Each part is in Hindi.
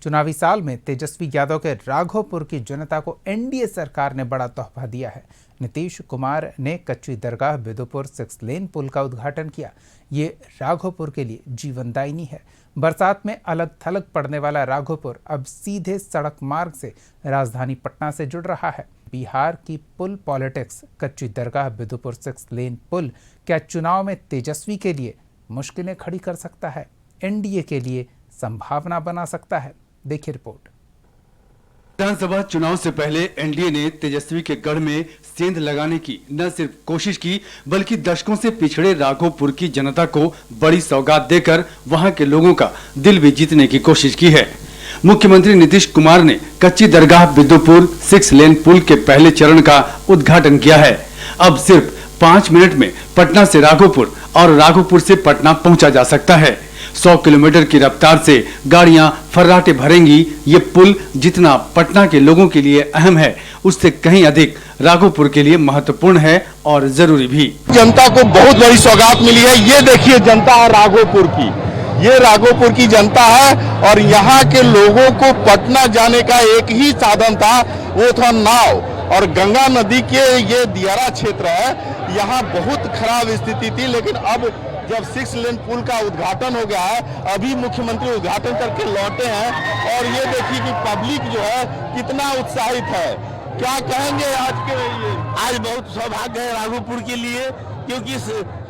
चुनावी साल में तेजस्वी यादव के राघोपुर की जनता को एनडीए सरकार ने बड़ा तोहफा दिया है। नीतीश कुमार ने कच्ची दरगाह बिदुपुर 6 लेन पुल का उद्घाटन किया। ये राघोपुर के लिए जीवनदायिनी है। बरसात में अलग थलग पड़ने वाला राघोपुर अब सीधे सड़क मार्ग से राजधानी पटना से जुड़ रहा है। बिहार की पुल पॉलिटिक्स, कच्ची दरगाह बिदुपुर 6 लेन पुल क्या चुनाव में तेजस्वी के लिए मुश्किलें खड़ी कर सकता है, एनडीए के लिए संभावना बना सकता है? देखिए रिपोर्ट। विधानसभा चुनाव से पहले एनडीए ने तेजस्वी के गढ़ में सेंध लगाने की न सिर्फ कोशिश की, बल्कि दशकों से पिछड़े राघोपुर की जनता को बड़ी सौगात देकर वहां के लोगों का दिल भी जीतने की कोशिश की है। मुख्यमंत्री नीतीश कुमार ने कच्ची दरगाह बिदुपुर 6 लेन पुल के पहले चरण का उद्घाटन किया है। अब सिर्फ 5 मिनट में पटना से राघोपुर और राघोपुर से पटना पहुंचा जा सकता है। 100 किलोमीटर की रफ्तार से गाड़ियां फर्राटे भरेंगी। ये पुल जितना पटना के लोगों के लिए अहम है, उससे कहीं अधिक राघोपुर के लिए महत्वपूर्ण है और जरूरी भी। जनता को बहुत बड़ी सौगात मिली है। ये देखिए जनता है राघोपुर की, ये राघोपुर की जनता है और यहाँ के लोगों को पटना जाने का एक ही साधन था, वो था नाव। और गंगा नदी के ये दियारा क्षेत्र है, यहाँ बहुत खराब स्थिति थी, लेकिन अब जब 6 लेन पुल का उद्घाटन हो गया है, अभी मुख्यमंत्री उद्घाटन करके लौटे हैं और ये देखिए कि पब्लिक जो है कितना उत्साहित है। क्या कहेंगे आज के लिए? आज बहुत सौभाग्य है राघोपुर के लिए, क्योंकि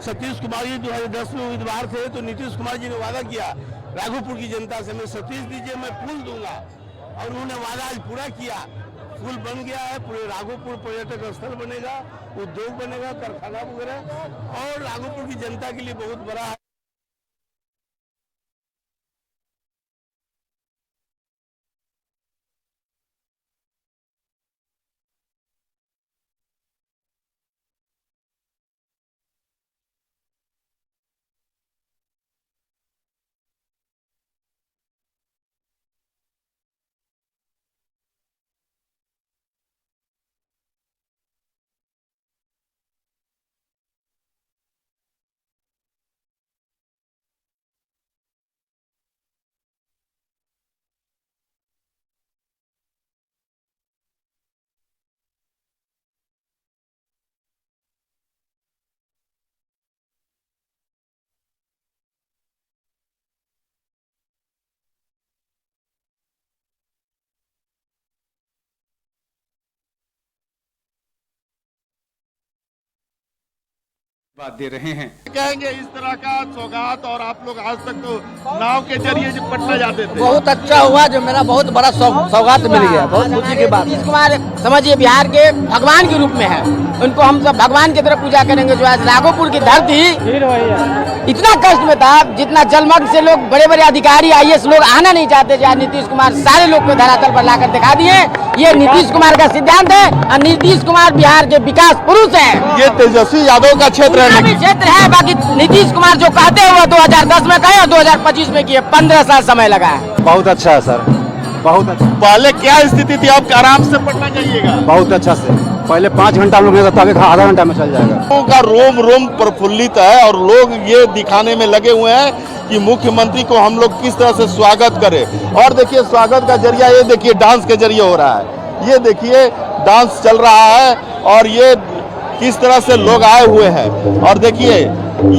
सतीश कुमार जी 2010 में उम्मीदवार थे, तो नीतीश कुमार जी ने वादा किया राघोपुर की जनता से, मैं सतीश दीजिए मैं पुल दूंगा, और उन्होंने वादा आज पूरा किया। पुल बन गया है, पूरे राघोपुर पर्यटक स्थल बनेगा, उद्योग बनेगा, कारखाना वगैरह, और राघोपुर की जनता के लिए बहुत बड़ा है। बात दे रहे हैं। कहेंगे इस तरह का सौगात, और आप लोग आज तक तो नाव के जरिए जो पटना जाते थे, बहुत अच्छा हुआ, जो मेरा बहुत बड़ा सौगात मिल गया, बहुत खुशी की बात। नीतीश कुमार समझिए बिहार के भगवान के रूप में है, उनको हम सब भगवान की तरह पूजा करेंगे। जो आज राघोपुर की धरती इतना कष्ट में था, जितना जलमग्न से लोग, बड़े बड़े अधिकारी IAS लोग आना नहीं चाहते थे, आज नीतीश कुमार सारे लोग को धरातल पर लाकर दिखा दिए। ये नीतीश कुमार का सिद्धांत है और नीतीश कुमार बिहार के विकास पुरुष है। ये तेजस्वी यादव का क्षेत्र है। बाकी नीतीश कुमार जो कहते हैं वो 2010 में कहे और 2025 में किए, 15 साल समय लगा है। बहुत अच्छा है सर, बहुत अच्छा। पहले क्या स्थिति थी, अब आराम से पटना जाइएगा? बहुत अच्छा से, पहले 5 घंटा लोग नहीं रहता, अभी आधा घंटा में चल जाएगा। लोगों का रोम रोम प्रफुल्लित है और लोग ये दिखाने में लगे हुए हैं कि मुख्यमंत्री को हम लोग किस तरह से स्वागत करें। और देखिए स्वागत का जरिया ये देखिए डांस के जरिए हो रहा है, ये देखिए डांस चल रहा है और ये किस तरह से लोग आए हुए हैं। और देखिए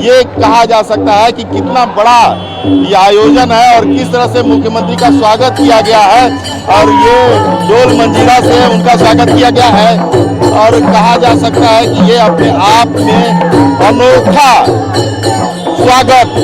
ये कहा जा सकता है कि कितना बड़ा ये आयोजन है और किस तरह से मुख्यमंत्री का स्वागत किया गया है, और ये डोल मंजिला से उनका स्वागत किया गया है। और कहा जा सकता है कि ये अपने आप में अनोखा स्वागत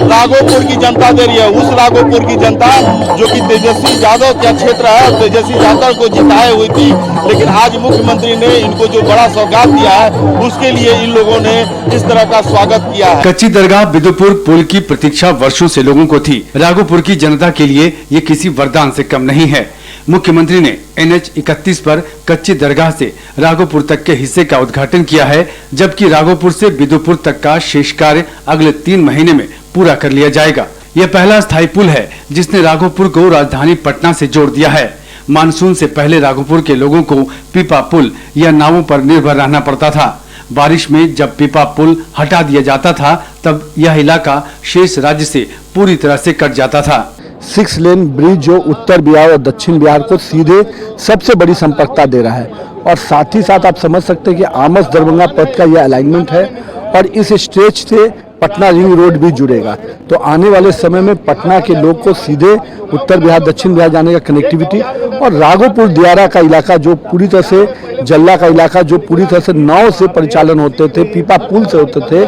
राघोपुर की जनता दे रही है। उस राघोपुर की जनता जो कि तेजस्वी यादव का क्षेत्र है, तेजस्वी यादव को जिताए हुई थी, लेकिन आज मुख्यमंत्री ने इनको जो बड़ा सौगात दिया है, उसके लिए इन लोगों ने इस तरह का स्वागत किया है। कच्ची दरगाह बिदुपुर पुल की प्रतीक्षा वर्षों से लोगों को थी। राघोपुर की जनता के लिए ये किसी वरदान से कम नहीं है। मुख्यमंत्री ने NH 31 पर कच्ची दरगाह से राघोपुर तक के हिस्से का उद्घाटन किया है, जबकि राघोपुर से बिदुपुर तक का शेष कार्य अगले 3 महीने में पूरा कर लिया जाएगा। यह पहला स्थायी पुल है जिसने राघोपुर को राजधानी पटना से जोड़ दिया है। मानसून से पहले राघोपुर के लोगों को पीपा पुल या नावों पर निर्भर रहना पड़ता था। बारिश में जब पीपा पुल हटा दिया जाता था, तब यह इलाका शेष राज्य से पूरी तरह से कट जाता था। 6 लेन ब्रिज जो उत्तर बिहार और दक्षिण बिहार को सीधे सबसे बड़ी संपर्कता दे रहा है। और साथ ही साथ आप समझ सकते हैं कि आमस दरभंगा पथ का यह अलाइनमेंट है और इस स्ट्रेच से पटना रिंग रोड भी जुड़ेगा। तो आने वाले समय में पटना के लोग को सीधे उत्तर बिहार दक्षिण बिहार जाने का कनेक्टिविटी, और राघोपुर दियारा का इलाका जो पूरी तरह से जल्ला का इलाका जो पूरी तरह से नाव से परिचालन होते थे, पीपा पुल से होते थे,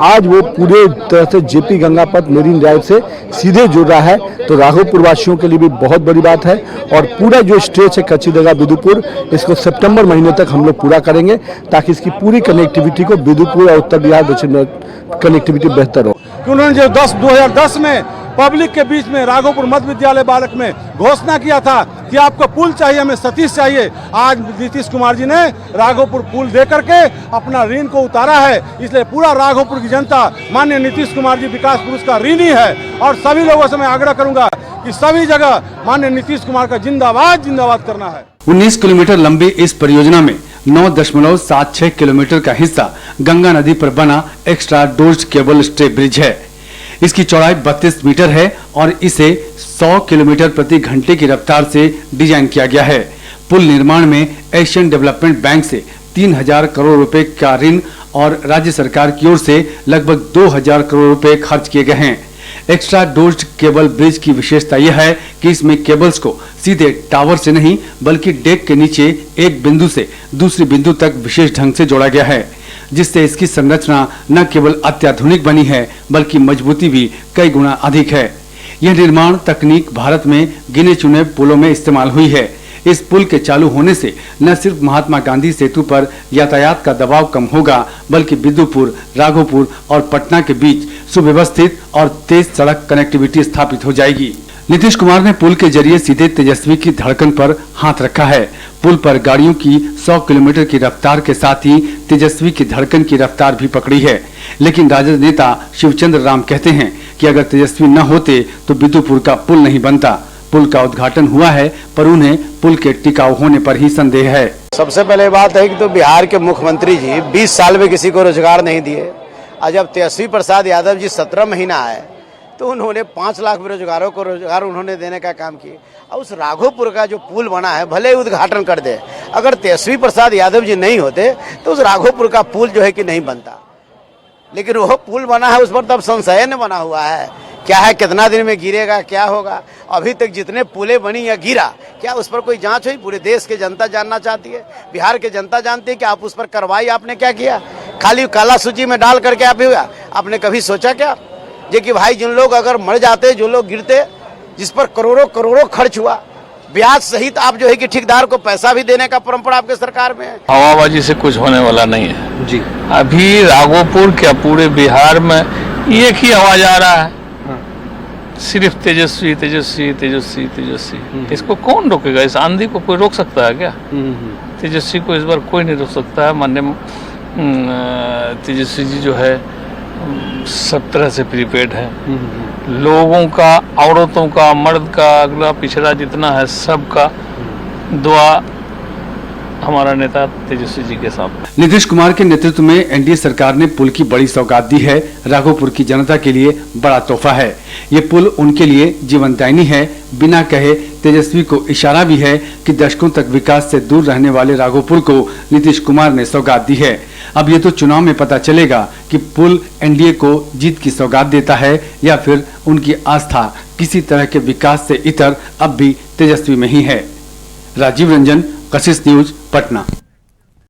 आज वो पूरे तरह से जेपी गंगापथ मेरीन ड्राइव से सीधे जुड़ रहा है। तो राघोपुर वासियों के लिए भी बहुत बड़ी बात है। और पूरा जो स्ट्रेच है कच्ची दरगाह बिदुपुर, इसको सितंबर महीने तक हम लोग पूरा करेंगे ताकि इसकी पूरी कनेक्टिविटी को बिदुपुर और उत्तर बिहार दक्षिण बिहार कनेक्टिविटी बेहतर हो। उन्होंने जो 2010 में पब्लिक के बीच में राघोपुर मध्य विद्यालय बालक में घोषणा किया था कि आपको पुल चाहिए, हमें सतीश चाहिए, आज नीतीश कुमार जी ने राघोपुर पुल दे करके अपना ऋण को उतारा है। इसलिए पूरा राघोपुर की जनता माननीय नीतीश कुमार जी विकास पुरुष का ऋणी है। और सभी लोगों से मैं आग्रह करूंगा कि सभी जगह माननीय नीतीश कुमार का जिंदाबाद जिंदाबाद करना है। 19 किलोमीटर लंबी इस परियोजना में 9.76 किलोमीटर का हिस्सा गंगा नदी पर बना एक्स्ट्रा डोर्ज केबल स्टे ब्रिज है। इसकी चौड़ाई 32 मीटर है और इसे 100 किलोमीटर प्रति घंटे की रफ्तार से डिजाइन किया गया है। पुल निर्माण में एशियन डेवलपमेंट बैंक से 3000 करोड़ रुपए का ऋण और राज्य सरकार की ओर से लगभग 2000 करोड़ रुपए खर्च किए गए हैं। एक्स्ट्रा डोर्ज केबल ब्रिज की विशेषता यह है कि इसमें केबल्स को सीधे टावर से नहीं बल्कि डेक के नीचे एक बिंदु से दूसरी बिंदु तक विशेष ढंग से जोड़ा गया है, जिससे इसकी संरचना न केवल अत्याधुनिक बनी है बल्कि मजबूती भी कई गुना अधिक है। यह निर्माण तकनीक भारत में गिने चुने पुलों में इस्तेमाल हुई है। इस पुल के चालू होने से न सिर्फ महात्मा गांधी सेतु पर यातायात का दबाव कम होगा बल्कि बिदुपुर, राघोपुर और पटना के बीच सुव्यवस्थित और तेज सड़क कनेक्टिविटी स्थापित हो जाएगी। नीतीश कुमार ने पुल के जरिए सीधे तेजस्वी की धड़कन पर हाथ रखा है। पुल पर गाड़ियों की 100 किलोमीटर की रफ्तार के साथ ही तेजस्वी की धड़कन की रफ्तार भी पकड़ी है। लेकिन राजद नेता शिवचंद्र राम कहते हैं कि अगर तेजस्वी न होते तो बिदुपुर का पुल नहीं बनता। पुल का उद्घाटन हुआ है पर उन्हें पुल के टिकाऊ होने पर ही संदेह है। सबसे पहले बात है कि तो बिहार के मुख्यमंत्री जी 20 साल में किसी को रोजगार नहीं दिए, और जब तेजस्वी प्रसाद यादव जी 17 महीना आए तो उन्होंने 5 लाख बेरोजगारों को रोजगार उन्होंने देने का काम किया। और उस राघोपुर का जो पुल बना है भले ही उद्घाटन कर दे, अगर तेजस्वी प्रसाद यादव जी नहीं होते तो उस राघोपुर का पुल जो है कि नहीं बनता। लेकिन वो पुल बना है उस पर तब संशय न बना हुआ है, क्या है कितना दिन में गिरेगा क्या होगा। अभी तक जितने पुलें बनी या गिरा, क्या उस पर कोई जांच हुई? पूरे देश की जनता जानना चाहती है, बिहार की जनता जानती है कि आप उस पर कार्रवाई आपने क्या किया? खाली काला सूची में डाल करके आप हुआ, आपने कभी सोचा क्या ये कि भाई जिन लोग अगर मर जाते, जो लोग गिरते, जिस पर करोड़ों करोड़ों खर्च हुआ, ब्याज सहित आप जो है कि ठेकेदार को पैसा भी देने का परंपरा आपके सरकार में है। हवाबाजी से कुछ होने वाला नहीं है जी। अभी राघोपुर क्या पूरे बिहार में एक ही आवाज आ रहा है, सिर्फ तेजस्वी तेजस्वी तेजस्वी तेजस्वी। इसको कौन रोकेगा? इस आंधी को कोई रोक सकता है क्या? तेजस्वी को इस बार कोई नहीं रोक सकता है। माननीय तेजस्वी जी जो है सब तरह से प्रीपेड है। लोगों का, औरतों का, मर्द का, अगला पिछड़ा जितना है सबका दुआ हमारा नेता तेजस्वी जी के साथ। नीतीश कुमार के नेतृत्व में एनडीए सरकार ने पुल की बड़ी सौगात दी है। राघोपुर की जनता के लिए बड़ा तोहफा है। ये पुल उनके लिए जीवनदायिनी है। बिना कहे तेजस्वी को इशारा भी है कि दशकों तक विकास से दूर रहने वाले राघोपुर को नीतीश कुमार ने सौगात दी है। अब ये तो चुनाव में पता चलेगा कि पुल एनडीए को जीत की सौगात देता है या फिर उनकी आस्था किसी तरह के विकास से इतर अब भी तेजस्वी में ही है। राजीव रंजन, कशिश न्यूज, पटना।